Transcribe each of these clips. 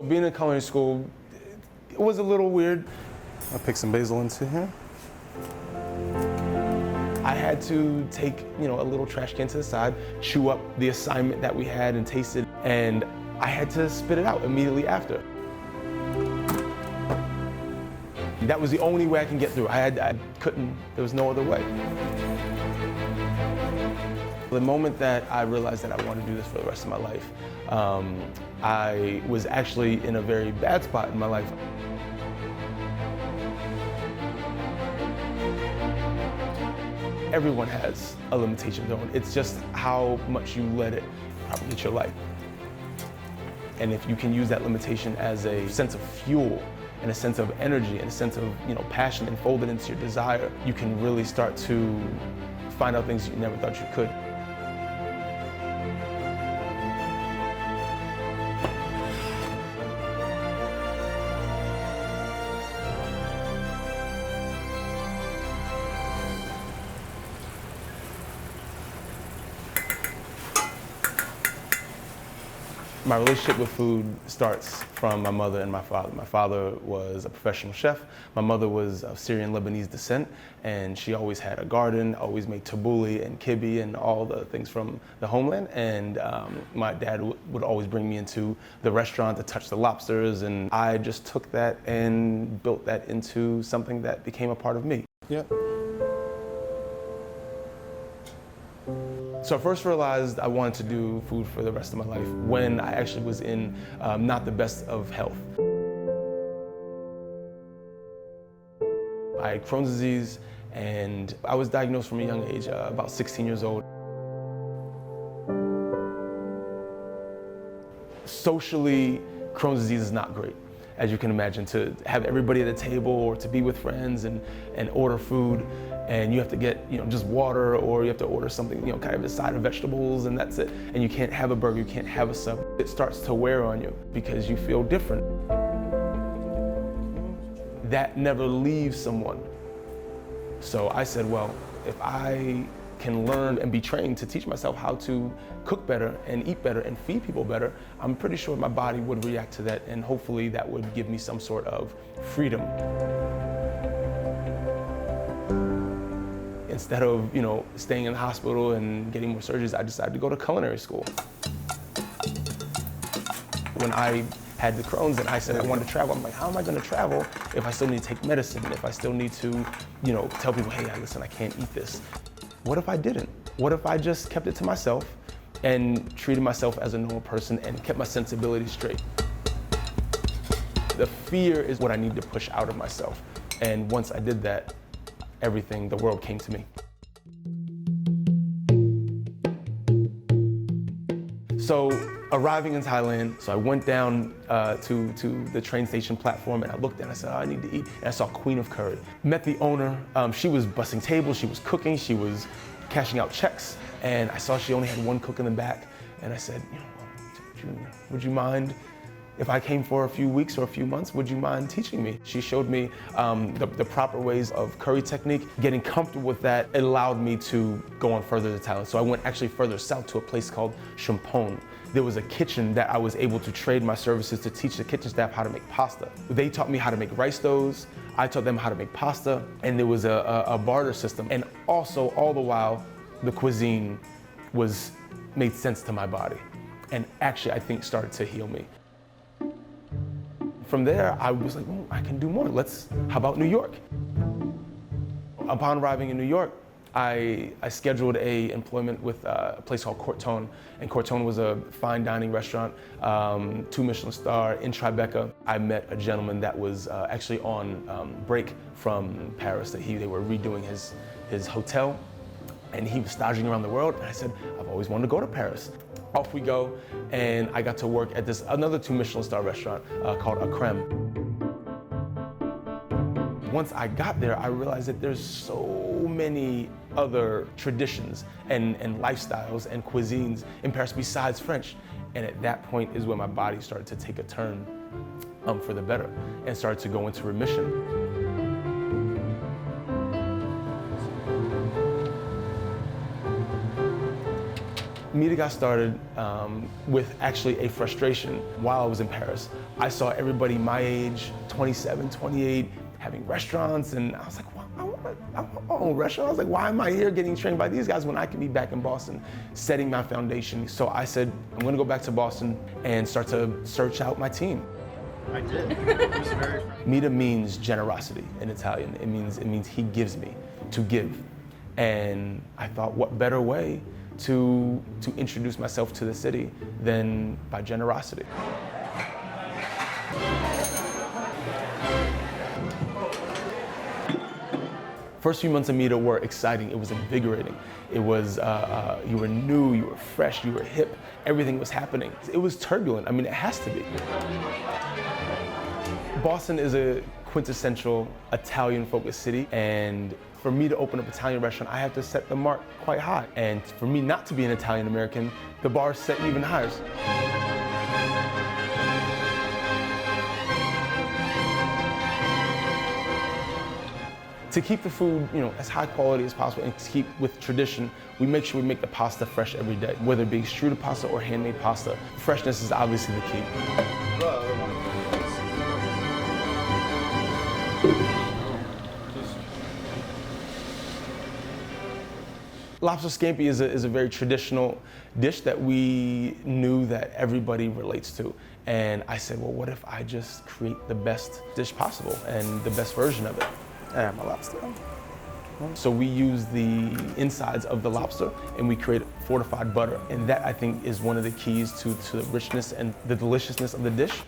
Being in culinary school, it was a little weird. I'll pick some basil into here. I had to take, a little trash can to the side, chew up the assignment that we had and taste it, and I had to spit it out immediately after. That was the only way I can get through. I couldn't, there was no other way. The moment that I realized that I wanted to do this for the rest of my life, I was actually in a very bad spot in my life. Everyone has a limitation zone. It's just how much you let it propagate your life. And if you can use that limitation as a sense of fuel and a sense of energy and a sense of passion and fold it into your desire, you can really start to find out things you never thought you could. My relationship with food starts from my mother and my father. My father was a professional chef. My mother was of Syrian Lebanese descent, and she always had a garden, always made tabbouleh and kibbe and all the things from the homeland. And my dad would always bring me into the restaurant to touch the lobsters, and I just took that and built that into something that became a part of me. Yeah. So I first realized I wanted to do food for the rest of my life when I actually was in not the best of health. I had Crohn's disease, and I was diagnosed from a young age, about 16 years old. Socially, Crohn's disease is not great. As you can imagine, to have everybody at a table or to be with friends and order food, and you have to get just water, or you have to order something kind of a side of vegetables, and that's it. And you can't have a burger, you can't have a sub. It starts to wear on you because you feel different. That never leaves someone. So I said, well, if I can learn and be trained to teach myself how to cook better and eat better and feed people better, I'm pretty sure my body would react to that, and hopefully that would give me some sort of freedom. Instead of, staying in the hospital and getting more surgeries, I decided to go to culinary school. When I had the Crohn's and I said I wanted to travel, I'm like, how am I going to travel if I still need to take medicine, if I still need to, tell people, hey, listen, I can't eat this. What if I didn't? What if I just kept it to myself and treated myself as a normal person and kept my sensibilities straight? The fear is what I need to push out of myself. And once I did that, the world came to me. So arriving in Thailand, so I went down to the train station platform, and I looked and I said, oh, I need to eat. And I saw Queen of Curry. Met the owner. She was bussing tables, she was cooking, she was cashing out checks, and I saw she only had one cook in the back. And I said, would you mind if I came for a few weeks or a few months, would you mind teaching me? She showed me the proper ways of curry technique. Getting comfortable with that, it allowed me to go on further to Thailand. So I went actually further south to a place called Chumpon. There was a kitchen that I was able to trade my services to teach the kitchen staff how to make pasta. They taught me how to make rice doughs. I taught them how to make pasta, and there was a barter system. And also, all the while, the cuisine made sense to my body, and actually, I think, started to heal me. From there, I was like, oh, I can do more. How about New York? Upon arriving in New York, I scheduled an employment with a place called Crohn, and Crohn was a fine dining restaurant, 2 Michelin star in Tribeca. I met a gentleman that was actually on break from Paris. They were redoing his hotel, and he was staging around the world, and I said, I've always wanted to go to Paris. Off we go, and I got to work at another 2 Michelin star restaurant called A Creme. Once I got there, I realized that there's so many other traditions and lifestyles and cuisines in Paris besides French. And at that point is when my body started to take a turn for the better and started to go into remission. MIDA got started with actually a frustration while I was in Paris. I saw everybody my age, 27, 28, having restaurants, and I was like, well, I want my own restaurant. I was like, why am I here getting trained by these guys when I can be back in Boston, setting my foundation? So I said, I'm gonna go back to Boston and start to search out my team. I did. It was very MIDA means generosity in Italian. It means he gives me, to give. And I thought, what better way to introduce myself to the city than by generosity. First few months of MIDA were exciting. It was invigorating. It was, you were new, you were fresh, you were hip. Everything was happening. It was turbulent. I mean, it has to be. Boston is a quintessential Italian-focused city, and for me to open up an Italian restaurant, I have to set the mark quite high. And for me not to be an Italian-American, the bar is set even higher. To keep the food, as high quality as possible and to keep with tradition, we make sure we make the pasta fresh every day, whether it be extruded pasta or handmade pasta. Freshness is obviously the key. Lobster scampi is a very traditional dish that we knew that everybody relates to. And I said, well, what if I just create the best dish possible and the best version of it? Yeah, my lobster. So we use the insides of the lobster and we create fortified butter. And that, I think, is one of the keys to the richness and the deliciousness of the dish.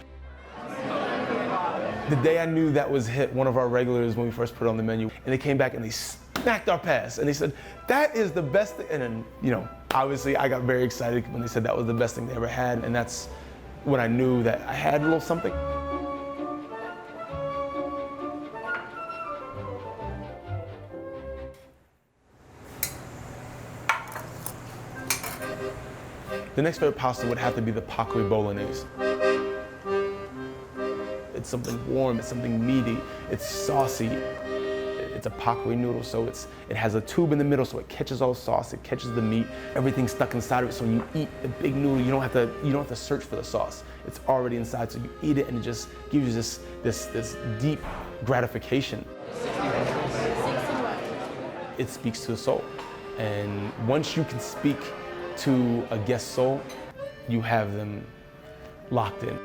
The day I knew that was hit, one of our regulars, when we first put it on the menu, and they came back and they smacked our pass. And they said, that is the best thing. And then, obviously I got very excited when they said that was the best thing they ever had. And that's when I knew that I had a little something. The next favorite pasta would have to be the pacque bolognese. It's something warm, it's something meaty, it's saucy. It's a pacque noodle, so it has a tube in the middle, so it catches all the sauce, it catches the meat, everything's stuck inside of it. So when you eat the big noodle, you don't have to search for the sauce. It's already inside, so you eat it and it just gives you this deep gratification. It speaks to the soul, and once you can speak to a guest's soul, you have them locked in.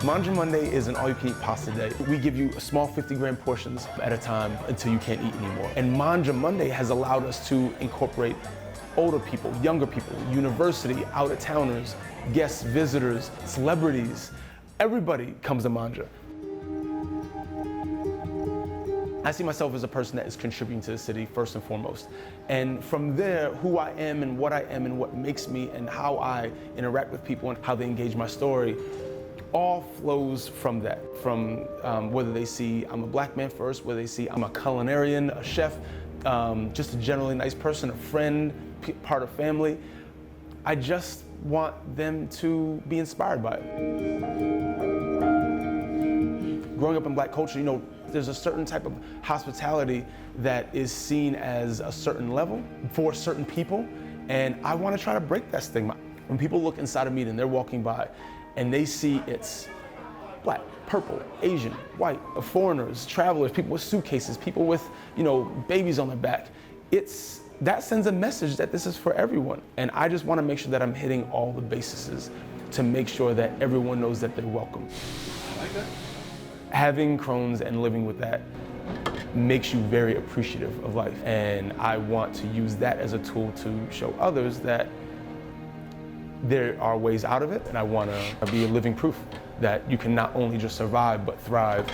Mangia Monday is an all-you-can-eat pasta day. We give you small 50-gram portions at a time until you can't eat anymore. And Mangia Monday has allowed us to incorporate older people, younger people, university, out-of-towners, guests, visitors, celebrities. Everybody comes to Mangia. I see myself as a person that is contributing to the city first and foremost. And from there, who I am and what makes me and how I interact with people and how they engage my story all flows from that. From whether they see I'm a black man first, whether they see I'm a culinarian, a chef, just a generally nice person, a friend, part of family. I just want them to be inspired by it. Growing up in black culture, there's a certain type of hospitality that is seen as a certain level for certain people, and I want to try to break that stigma. When people look inside of MIDA and they're walking by and they see it's black, purple, Asian, white, foreigners, travelers, people with suitcases, people with, babies on their back, that sends a message that this is for everyone. And I just want to make sure that I'm hitting all the bases to make sure that everyone knows that they're welcome. Okay. Having Crohn's and living with that makes you very appreciative of life. And I want to use that as a tool to show others that there are ways out of it. And I want to be a living proof that you can not only just survive, but thrive.